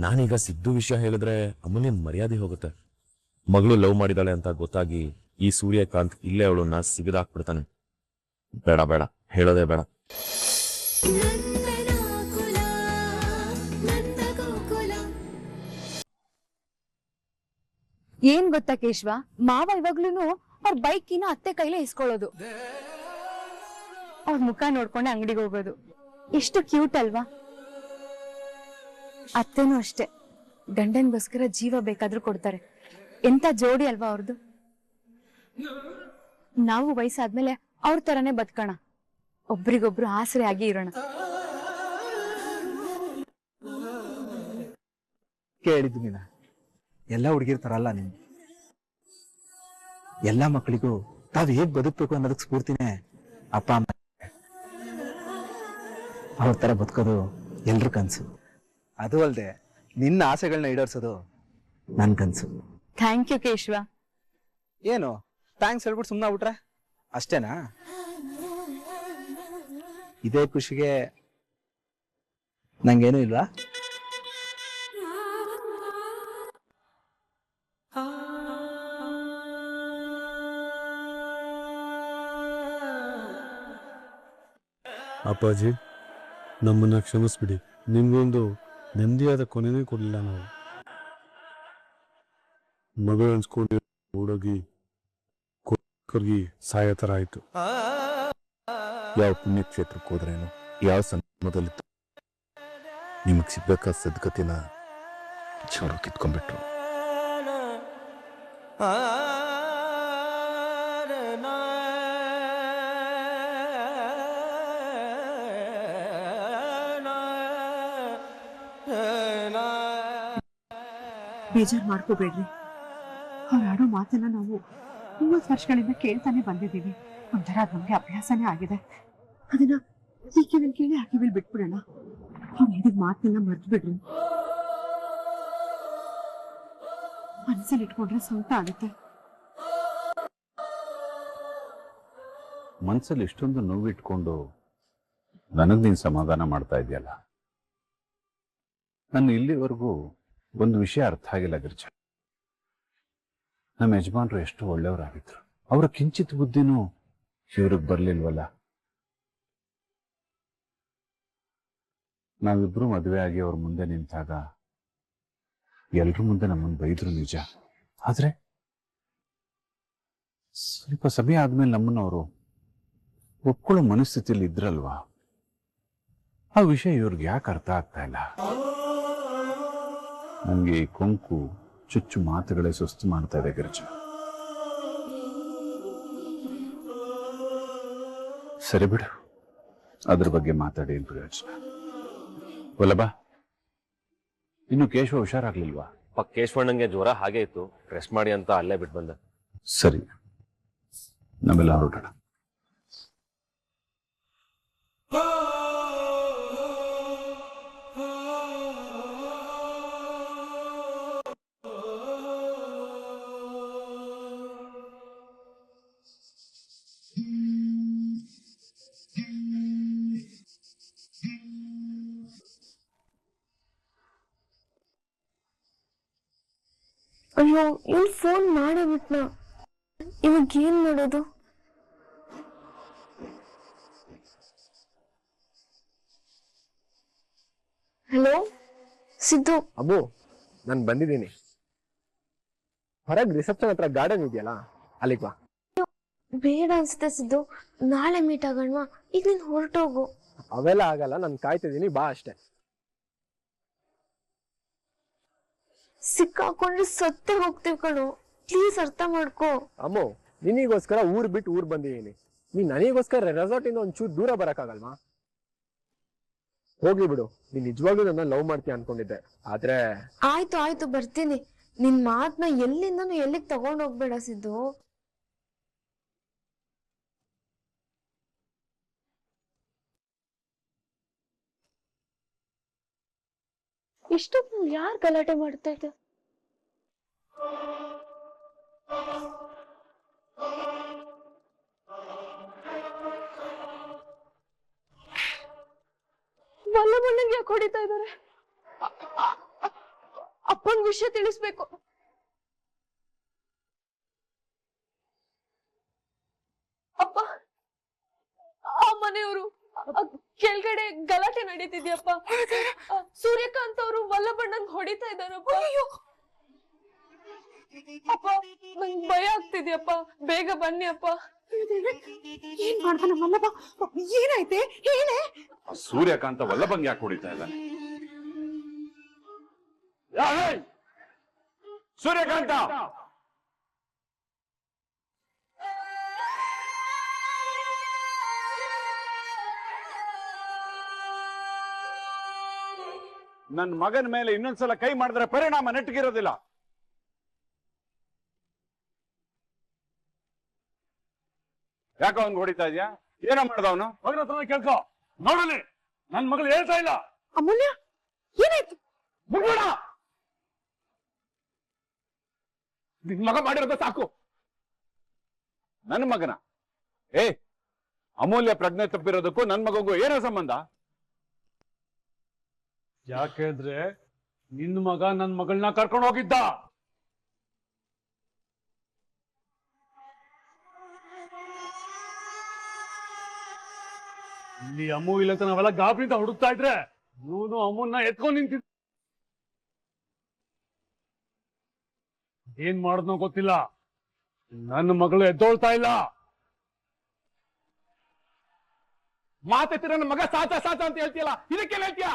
ನಾನೀಗ ಸಿದ್ದು ವಿಷಯ ಹೇಳಿದ್ರೆ ಅಮ್ಮನೇ ಮರ್ಯಾದೆ ಹೋಗುತ್ತೆ. ಮಗಳು ಲವ್ ಮಾಡಿದಾಳೆ ಅಂತ ಗೊತ್ತಾಗಿ ಈ ಸೂರ್ಯಕಾಂತ್ ಇಲ್ಲೇ ಅವಳನ್ನ ಸಿಗದಾಕ್ಬಿಡ್ತಾನೆ. ಬೇಡ ಬೇಡ, ಹೇಳೋದೇ ಬೇಡ. ಏನ್ ಗೊತ್ತಾ ಕೇಶವ, ಮಾವ ಇವಾಗ್ಲೂನು ಅವ್ರ ಬೈಕಿನ ಅತ್ತೆ ಕೈಲೇ ಇಸ್ಕೊಳ್ಳೋದು, ಅವ್ರ ಮುಖ ನೋಡ್ಕೊಂಡೆ ಅಂಗಡಿಗೆ ಹೋಗೋದು. ಎಷ್ಟು ಕ್ಯೂಟ್ ಅಲ್ವಾ? ಅತ್ತೆನೂ ಅಷ್ಟೇ, ಗಂಡನ್ಗೋಸ್ಕರ ಜೀವ ಬೇಕಾದ್ರೂ ಕೊಡ್ತಾರೆ. ಎಂತ ಜೋಡಿ ಅಲ್ವಾ ಅವ್ರದ್ದು. ನಾವು ವಯಸ್ಸಾದ್ಮೇಲೆ ಅವ್ರ ತರನೇ ಬದುಕೋಣ, ಒಬ್ರಿಗೊಬ್ರು ಆಸರೆ ಆಗಿ ಇರೋಣ. ಕೇಳಿದ್ದು ನೀನ ಎಲ್ಲ ಹುಡುಗಿರ್ತಾರಲ್ಲ, ನೀನು ಎಲ್ಲ ಮಕ್ಕಳಿಗೂ ತಾವ್ ಹೇಗ್ ಬದುಕ್ಬೇಕು ಅನ್ನೋದಕ್ಕೆ ಸ್ಫೂರ್ತಿನೇ ಅಪ್ಪ ಅಮ್ಮ. ಅವ್ರ ತರ ಬದುಕೋದು ಎಲ್ರ ಕನ್ಸು. ಅದು ಅಲ್ದೆ ನಿನ್ನ ಆಸೆಗಳನ್ನ ಈಡೇರ್ಸೋದು ನನ್ ಕನ್ಸು. Thank you Keshava. ಏನು ಥ್ಯಾಂಕ್ಸ್ ಹೇಳ್ಬಿಟ್ಟು ಸುಮ್ಮನೆ ಆಗ್ಬಿಟ್ರೆ ಅಷ್ಟೇನಾ? ಇದೇ ಖುಷಿಗೆ ನಂಗೇನು ಇಲ್ವಾ? ಅಪ್ಪಾಜಿ, ನಮ್ಮನ್ನ ಕ್ಷಮಿಸ್ಬಿಡಿ. ನಿಮ್ಗೊಂದು ನೆಮ್ಮದಿಯಾದ ಕೊನೆನೇ ಕೊಡಲಿಲ್ಲ ನಾವು. ಮಗಳು ಅನ್ಸ್ಕೊಂಡು ಓಡೋಗಿ ಕರ್ಗಿ ಸಾಯೋ ಥರ ಆಯ್ತು. ಯಾವ ಪುಣ್ಯಕ್ಷೇತ್ರಕ್ಕೆ ಹೋದ್ರೇನು, ಯಾವ ಸಂದರ್ಭದಲ್ಲಿ ನಿಮಗ್ ಸಿಗ್ಬೇಕಾದ ಸದ್ಗತಿನ ಚೋರು ಕಿತ್ಕೊಂಡ್ಬಿಟ್ರು. ಬೇಜಾರು ಮಾಡ್ಕೋಬೇಡ್ರಿ. ಅವ್ರು ಆಡೋ ಮಾತನ್ನ ನಾವು 30 ವರ್ಷಗಳಿಂದ ಕೇಳ್ತಾನೆ ಬಂದಿದ್ದೀವಿ. ಒಂಥರ ನಮ್ಗೆ ಅಭ್ಯಾಸನೇ ಆಗಿದೆ. ಅದನ್ನ ಈ ಕಿವಿಲ್ ಕೇಳಿ ಆ ಕಿವಿಲ್ ಬಿಟ್ಬಿಡೋಣ. ಅವ್ರು ಹೇಳಿದ ಮಾತನ್ನ ಮರ್ತು ಬಿಡ್ರಿ. ಮನಸ್ಸಲ್ಲಿ ಇಟ್ಕೊಂಡ್ರೆ ಸ್ವಂತ ಆಗುತ್ತೆ. ಮನ್ಸಲ್ಲಿ ಇಷ್ಟೊಂದು ನೋವಿಟ್ಕೊಂಡು ನನಗ್ ನೀನ್ ಸಮಾಧಾನ ಮಾಡ್ತಾ ಇದೆಯಲ್ಲ. ನನ್ನ ಇಲ್ಲಿವರೆಗೂ ಒಂದು ವಿಷಯ ಅರ್ಥ ಆಗಿಲ್ಲ ಗಿರ್ಜ. ನಮ್ಮ ಯಜಮಾನ್ರು ಎಷ್ಟು ಒಳ್ಳೆಯವರಾಗಿದ್ರು, ಅವರ ಕಿಂಚಿತ್ ಬುದ್ಧಿನೂ ಇವ್ರಿಗೆ ಬರ್ಲಿಲ್ವಲ್ಲ. ನಾವಿಬ್ರು ಮದುವೆ ಆಗಿ ಅವ್ರ ಮುಂದೆ ನಿಂತಾಗ ಎಲ್ರ ಮುಂದೆ ನಮ್ಮನ್ನು ಬೈದ್ರು ನಿಜ. ಆದ್ರೆ ಸ್ವಲ್ಪ ಸಮಯ ಆದ್ಮೇಲೆ ನಮ್ಮನ್ನ ಅವರು ಒಪ್ಕೊಳ್ಳೋ ಮನಸ್ಥಿತಿಯಲ್ಲಿ ಇದ್ರಲ್ವಾ, ಆ ವಿಷಯ ಇವ್ರಿಗೆ ಯಾಕೆ ಅರ್ಥ ಆಗ್ತಾ ಇಲ್ಲ. ನನಗೆ ಈ ಕೊಂಕು ಚುಚ್ಚು ಮಾತುಗಳೇ ಸುಸ್ತು ಮಾಡ್ತಾ ಇದೆ ಗಿರ್ಜ. ಸರಿ ಬಿಡು, ಅದ್ರ ಬಗ್ಗೆ ಮಾತಾಡಿ ಏನ್ ಪ್ರಯೋಜನ. ಒಲಬಾ, ಇನ್ನು ಕೇಶವ ಹುಷಾರಾಗ್ಲಿಲ್ವಾ? ಕೇಶವಣ್ಣಂಗೆ ಜ್ವರ ಹಾಗೆ ಇತ್ತು, ರೆಸ್ಟ್ ಮಾಡಿ ಅಂತ ಅಲ್ಲೇ ಬಿಟ್ಟು ಬಂದೆ. ಸರಿ, ನಾವೆಲ್ಲ ಹೊರಡೋಣ. ಅಯ್ಯೋ, ಇವ್ನು ಫೋನ್ ಮಾಡೇ ಬಿಟ್ನ. ಇವಾಗ ಏನ್ ಮಾಡೋದು? ಹಲೋ ಸಿದ್ದು. ಅಬ್ಬು, ನಾನು ಬಂದಿದ್ದೀನಿ. ಹೊರಗೆ ರಿಸೆಪ್ಷನ್ ಹತ್ರ ಗಾರ್ಡನ್ ಇದೆಯಲ್ಲ, ಅಲ್ಲಿಗೆ ಬಾ. ಬೇಡ ಅನ್ಸುತ್ತೆ ಸಿದ್ದು, ನಾಳೆ ಮೀಟ್ ಆಗೋಣವಾ? ಈಗ ನೀನ್ ಹೊರಟೋಗು. ಅವೆಲ್ಲ ಆಗಲ್ಲ, ನಾನು ಕಾಯ್ತಿದ್ದೀನಿ, ಬಾ ಅಷ್ಟೇ. ಸಿಕ್ಕಾಕೊಂಡ್ರೆ ಸತ್ತೇ ಹೋಗ್ತೀವಿ ಕಣೋ, ಪ್ಲೀಸ್ ಅರ್ಥ ಮಾಡ್ಕೋ. ಅಮ್ಮೋ, ನಿನಗೋಸ್ಕರ ಊರ್ ಬಿಟ್ಟು ಊರ್ ಬಂದಿದ್ದೀನಿ. ನೀನ್ ನನಗೋಸ್ಕರ ರೆಸಾರ್ಟ್ ಇಂದ ಒಂಚೂರು ದೂರ ಬರಕ್ಕಾಗಲ್ವಾ? ಹೋಗ್ಲಿ ಬಿಡು, ನೀನ್ ನಿಜವಾಗ್ಲೂ ನನ್ನ ಲವ್ ಮಾಡ್ತೀಯ ಅನ್ಕೊಂಡಿದ್ದೆ, ಆದ್ರೆ. ಆಯ್ತು ಆಯ್ತು, ಬರ್ತೀನಿ. ನಿನ್ ಮಾತ್ನ ಎಲ್ಲಿಂದನೂ ಎಲ್ಲಿಗೆ ತಗೊಂಡ್ ಹೋಗ್ಬೇಡ ಸಿದ್ದು. ಇಷ್ಟೊತ್ತು ಯಾರು ಗಲಾಟೆ ಮಾಡ್ತಾ ಇದ್ದ? ಬಲ್ಲ ಬಣ್ಣಗೆ ಯಾಕೆ ಹೊಡಿತಾ ಇದ್ದಾರೆ? ಅಪ್ಪಂಗ್ ವಿಷಯ ತಿಳಿಸ್ಬೇಕು. ಅಪ್ಪ, ಆ ಮನೆಯವರು ಕೆಳಗಡೆ ಗಲಾಟೆ ನಡೀತಿದ್ಯಪ್ಪ. ಸೂರ್ಯಕಾಂತ್ ಅವರು ವಲ್ಲಭಣ್ಣಂಗ್ ಹೊಡಿತಾ ಇದಾರಪ್ಪ. ಅಪ್ಪ, ನಂಗ್ ಭಯ ಆಗ್ತಿದ್ಯಪ್ಪ, ಬೇಗ ಬನ್ನಿ ಅಪ್ಪ. ಏನ್ ಮಾಡ್ತಾನ ವಲ್ಲಭ? ಏನಾಯ್ತೆ ಹೇಳೆ? ಸೂರ್ಯಕಾಂತ ವಲ್ಲಭಂಗ್ ಯಾಕೆ ಹೊಡಿತಾ ಇದ್ದಾನೆ? ಸೂರ್ಯಕಾಂತ, ನನ್ನ ಮಗನ ಮೇಲೆ ಇನ್ನೊಂದ್ಸಲ ಕೈ ಮಾಡಿದ್ರೆ ಪರಿಣಾಮ ನೆಟ್ಟಗಿರೋದಿಲ್ಲ. ಯಾಕೋ ಅವ್ನ್ ಹೊಡಿತಾ ಇದ್ಯಾ? ಏನೋ ಮಾಡ್ದವನು? ಮಗನ ಹತ್ರ ಕೇಳ್ಕೊ. ನೋಡಲಿ, ನನ್ ಮಗಳು ಹೇಳ್ತಾ ಇಲ್ಲ. ಅಮೂಲ್ಯ, ಏನಾಯ್ತು? ಮುಗ್ಬೇಡ. ನಿನ್ ಮಗ ಮಾಡಿರೋದು ಸಾಕು. ನನ್ನ ಮಗನ ಅಮೂಲ್ಯ ಪ್ರಜ್ಞೆ ತಪ್ಪಿರೋದಕ್ಕೂ ನನ್ ಮಗಗೂ ಏನೋ ಸಂಬಂಧ? ಯಾಕೆಂದ್ರೆ ನಿನ್ನ ಮಗ ನನ್ನ ಮಗಳನ್ನ ಕರ್ಕೊಂಡು ಹೋಗಿದ್ದ. ಇಲ್ಲಿ ಅಮ್ಮು ಇಲ್ಲ ಅಂತ ನಾವೆಲ್ಲ ಗಾಬರಿಯಿಂದ ಹುಡುಕ್ತಾ ಇದ್ರೆ ಇವನು ಅಮ್ಮನ್ನ ಎತ್ಕೊಂಡು ನಿಂತಿದ್ದ. ಏನ್ ಮಾಡಿದ್ನೋ ಗೊತ್ತಿಲ್ಲ, ನನ್ನ ಮಗಳು ಎದ್ದೋಳ್ತಾ ಇಲ್ಲ. ಮಾತೆತ್ತಿರ ನನ್ನ ಮಗ ಸಾಚ ಸಾಚ ಅಂತ ಹೇಳ್ತೀಯಲ್ಲ, ಇದಕ್ಕೆ ಹೇಳ್ತೀಯ?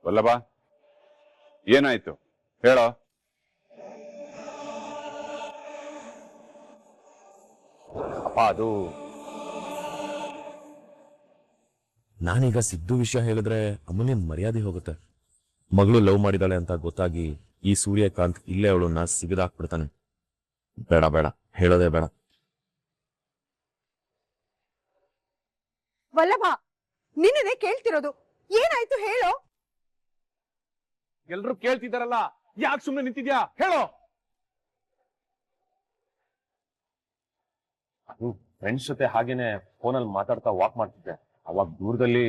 ವಲ್ಲಭ, ಏನಾಯ್ತು ಹೇಳೋ. ಅಪ್ಪ, ಅದು ನಾನೀಗ ಸಿದ್ದು ವಿಷಯ ಹೇಳಿದ್ರೆ ಅಮ್ಮನಿನ್ ಮರ್ಯಾದೆ ಹೋಗುತ್ತೆ. ಮಗಳು ಲವ್ ಮಾಡಿದಾಳೆ ಅಂತ ಗೊತ್ತಾಗಿ ಈ ಸೂರ್ಯಕಾಂತ್ ಇಲ್ಲೇ ಅವಳನ್ನ ಸಿಗದಾಕ್ಬಿಡ್ತಾನೆ. ಬೇಡ ಬೇಡ, ಹೇಳೋದೇ ಬೇಡ. ವಲ್ಲಭ, ನಿನ್ನೆ ಕೇಳ್ತಿರೋದು, ಏನಾಯ್ತು ಹೇಳೋ. ಎಲ್ರು ಕೇಳ್ತಿದಾರಲ್ಲ, ಯಾಕೆ ಸುಮ್ಮನೆ ನಿಂತಿದ್ಯಾ ಹೇಳೋ. ಫ್ರೆಂಡ್ಸ್ ಜೊತೆ ಹಾಗೇನೆ ಫೋನಲ್ಲಿ ಮಾತಾಡ್ತಾ ವಾಕ್ ಮಾಡ್ತಿದ್ದೆ. ಅವಾಗ ದೂರದಲ್ಲಿ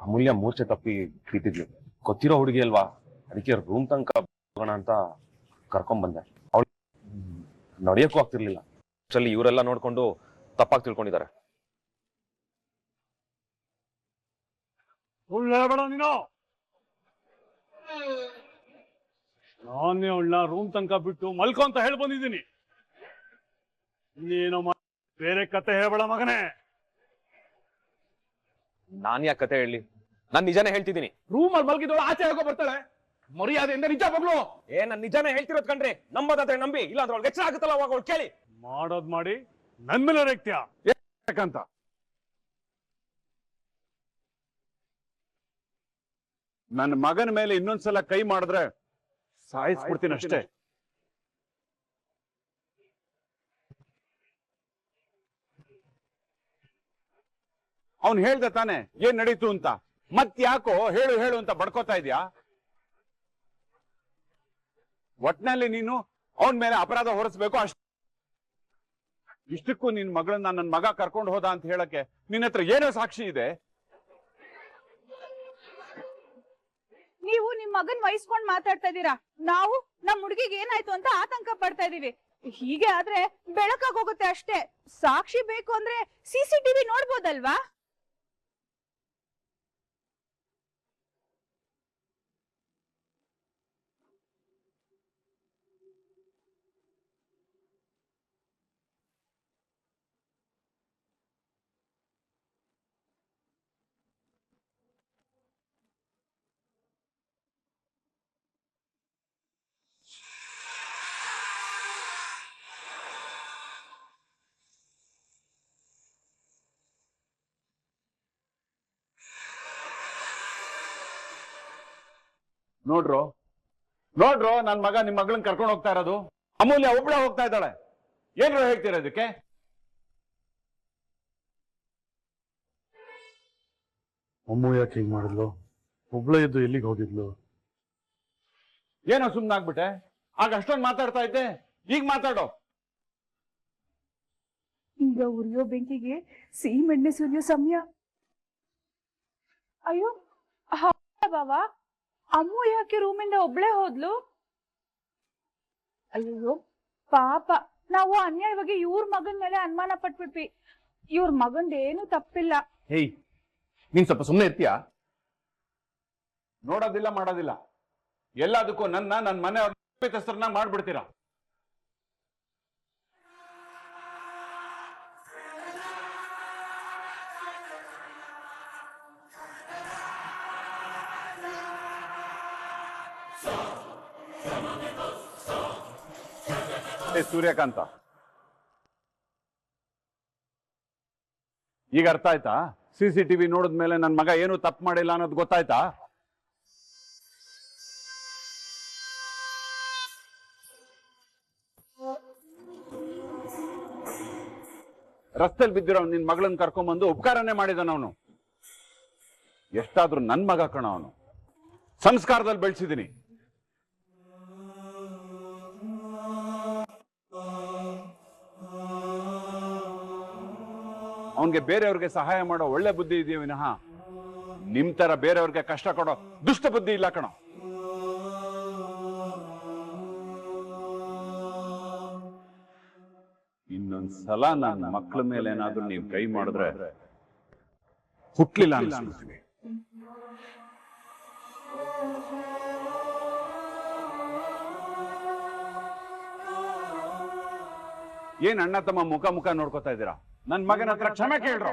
ಅಮೂಲ್ಯ ಮೂರ್ಛೆ ತಪ್ಪಿ ಕೂತಿದ್ಲು. ಗೊತ್ತಿರೋ ಹುಡುಗಿ ಅಲ್ವಾ, ಅದಕ್ಕೆ ರೂಮ್ ತನಕ ಹೋಗೋಣ ಅಂತ ಕರ್ಕೊಂಡ್ ಬಂದೆ. ಅವಳು ನಡೆಯಕ್ಕೂ ಆಗ್ತಿರ್ಲಿಲ್ಲ. ಆಕ್ಚುಲಿ ಇವರೆಲ್ಲ ನೋಡ್ಕೊಂಡು ತಪ್ಪಾಗಿ ತಿಳ್ಕೊಂಡಿದ್ದಾರೆ. ಬೇಡ ನೀನು. ನಾನೇ ಅವಳನ್ನ ರೂಮ್ ತನಕ ಬಿಟ್ಟು ಮಲ್ಕೋ ಅಂತ ಹೇಳಿ ಬಂದಿದ್ದೀನಿ. ನೀನು ಬೇರೆ ಕತೆ ಹೇಳ್ಬೇಡ ಮಗನೇ. ನಾನ್ ಯಾಕೆ ಕತೆ ಹೇಳಿ? ನಾನ್ ನಿಜಾನೇ ಹೇಳ್ತಿದ್ದೀನಿ. ರೂಮ್ ಅಲ್ಲಿ ಮಲ್ಗಿದವಳು ಆಚೆ ಹೇಗೋ ಬರ್ತಾಳೆ? ಮರ್ಯಾದೆಯಿಂದ ನಿಜ ಮಗಳು. ನಾನ್ ನಿಜಾನೇ ಹೇಳ್ತಿರೋದ್ ಕಣ್ರಿ. ನಂಬೋದಾದ್ರೆ ನಂಬಿ, ಇಲ್ಲ ಅಂದ್ರೆ ಅವ್ಳಿಗೆ ಎಚ್ಚರ ಆಗುತ್ತಲ್ಲ ಅವಾಗ ಅವಳು ಕೇಳಿ. ಮಾಡೋದ್ ಮಾಡಿ ನನ್ ಮೇಲೆ ರೇಗ್ತೀಯ ಯಾಕಂತ? ನನ್ನ ಮಗನ ಮೇಲೆ ಇನ್ನೊಂದ್ಸಲ ಕೈ ಮಾಡಿದ್ರೆ ಸಾಯಿಸ್ಬಿಡ್ತೀನಿ ಅಷ್ಟೇ. ಅವನ್ ಹೇಳ್ದ ತಾನೆ ಏನ್ ನಡೀತು ಅಂತ. ಮತ್ ಯಾಕೋ ಹೇಳು ಹೇಳು ಅಂತ ಬಡ್ಕೋತಾ ಇದ್ಯಾ? ಒಟ್ನಲ್ಲಿ ನೀನು ಅವನ್ ಮೇಲೆ ಅಪರಾಧ ಹೊರಿಸ್ಬೇಕು ಅಷ್ಟೇ. ಇಷ್ಟಕ್ಕೂ ನಿನ್ ಮಗಳನ್ನ ನನ್ನ ಮಗ ಕರ್ಕೊಂಡು ಹೋದ ಅಂತ ಹೇಳಕ್ಕೆ ನಿನ್ನ ಹತ್ರ ಏನೋ ಸಾಕ್ಷಿ ಇದೆ? ನೀವು ನಿಮ್ ಮಗನ್ ವಹಿಸ್ಕೊಂಡ್ ಮಾತಾಡ್ತಾ ಇದೀರಾ. ನಾವು ನಮ್ ಹುಡುಗಿಗೆ ಏನಾಯ್ತು ಅಂತ ಆತಂಕ ಪಡ್ತಾ ಇದೀವಿ. ಹೀಗೆ ಆದ್ರೆ ಬೆಳಕಾಗ್ ಹೋಗುತ್ತೆ ಅಷ್ಟೇ. ಸಾಕ್ಷಿ ಬೇಕು ಅಂದ್ರೆ CCTV ನೋಡ್ಬೋದಲ್ವಾ? ನೋಡ್ರೋ ನೋಡ್ರೋ, ನನ್ ಮಗ ನಿಮ್ ಮಗಳನ್ನ ಕರ್ಕೊಂಡು ಹೋಗ್ತಾ ಇರೋದು. ಅಮೂಲ್ಯ ಒಬ್ಳ ಹೋಗ್ತಾ ಇದ್ದಾಳೆ. ಏನ್ರೋ ಹೇಳ್ತೀರ ಇದಕ್ಕೆ? ಅಮ್ಮು ಯಾಕೆ ಹೀಗ್ ಮಾಡಿದ್ಲು? ಒಬ್ಳೆ ಇದ್ದು ಎಲ್ಲಿಗೆ ಹೋಗಿದ್ಲು? ಏನೋ ಸುಮ್ನಾಗ್ಬಿಟ್ಟೆ? ಆಗ ಅಷ್ಟೊಂದು ಮಾತಾಡ್ತಾ ಇದ್ದೆ, ಈಗ ಮಾತಾಡೋ. ಈಗ ಉರಿಯೋ ಬೆಂಕಿಗೆ ಸಿಹಿಮೆಣ್ಣೆ ಸುರಿಯೋ ಸಮಯ. ಅಯ್ಯೋ ಬಾವಾ, ಅಮ್ಮು ಯಾಕೆ ರೂಮಿಂದ ಒಬ್ಳೆ ಹೋದ್ಲು? ಅಯ್ಯೋ ಪಾಪ, ನಾವು ಅನ್ಯಾಯವಾಗಿ ಇವ್ರ ಮಗನ್ ಮೇಲೆ ಅನುಮಾನ ಪಟ್ಬಿಟ್ವಿ. ಇವ್ರ ಮಗಂದೇನು ತಪ್ಪಿಲ್ಲ. ಹೇಯ್, ನೀನ್ ಸ್ವಲ್ಪ ಸುಮ್ಮನೆ ಇರ್ತೀಯಾ? ನೋಡೋದಿಲ್ಲ ಮಾಡೋದಿಲ್ಲ, ಎಲ್ಲದಕ್ಕೂ ನನ್ನ ಮನೆ ಹೆಸರನ್ನ ಮಾಡ್ಬಿಡ್ತೀರಾ. ಸೂರ್ಯಕಾಂತ, ಈಗ ಅರ್ಥ ಆಯ್ತಾ? CCTV ನೋಡಿದ್ಮೇಲೆ ನನ್ನ ಮಗ ಏನು ತಪ್ಪು ಮಾಡಿಲ್ಲ ಅನ್ನೋದು ಗೊತ್ತಾಯ್ತಾ? ರಸ್ತೆಲ್ ಬಿದ್ದಿರೋ ನಿನ್ ಮಗಳನ್ನ ಕರ್ಕೊಂಡ್ಬಂದು ಉಪಕಾರನೇ ಮಾಡಿದಾನ ಅವನು. ಎಷ್ಟಾದ್ರೂ ನನ್ ಮಗ ಕಣ ಅವನು, ಸಂಸ್ಕಾರದಲ್ಲಿ ಬೆಳೆಸಿದೀನಿ. ಅವನ್ಗೆ ಬೇರೆಯವ್ರಿಗೆ ಸಹಾಯ ಮಾಡೋ ಒಳ್ಳೆ ಬುದ್ಧಿ ಇದೆಯೋ ವಿನಃ ನಿಮ್ ತರ ಬೇರೆಯವ್ರಿಗೆ ಕಷ್ಟ ಕೊಡೋ ದುಷ್ಟ ಬುದ್ಧಿ ಇಲ್ಲ ಕಣ. ಇನ್ನೊಂದ್ಸಲ ನನ್ನ ಮಕ್ಕಳ ಮೇಲೆ ಏನಾದ್ರೂ ನೀವು ಕೈ ಮಾಡಿದ್ರೆ ಹುಟ್ಲಿಲ್ಲ ಅನ್ಸ್ಬಿಡ್ತೀನಿ. ಏನ್ ಅಣ್ಣ ತಮ್ಮ ಮುಖ ನೋಡ್ಕೋತಾ ಇದ್ದೀರಾ? ನನ್ ಮಗನ ಹತ್ರ ಕ್ಷಮೆ ಕೇಳ್ರು.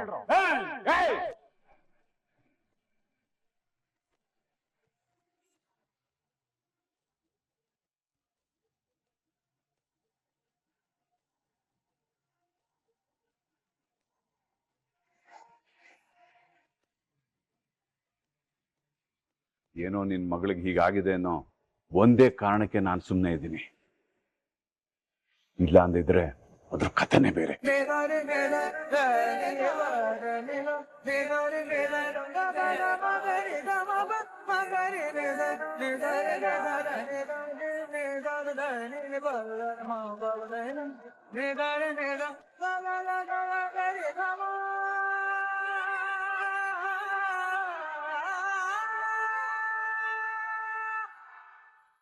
ಏನೋ ನಿನ್ ಮಗಳಿಗೆ ಹೀಗಾಗಿದೆ ಅನ್ನೋ ಒಂದೇ ಕಾರಣಕ್ಕೆ ನಾನು ಸುಮ್ಮನೆ ಇದ್ದೀನಿ. ಇಲ್ಲ ಅಂದಿದ್ರೆ ಅದ್ರ ಕಥೆನೇ ಬೇರೆ.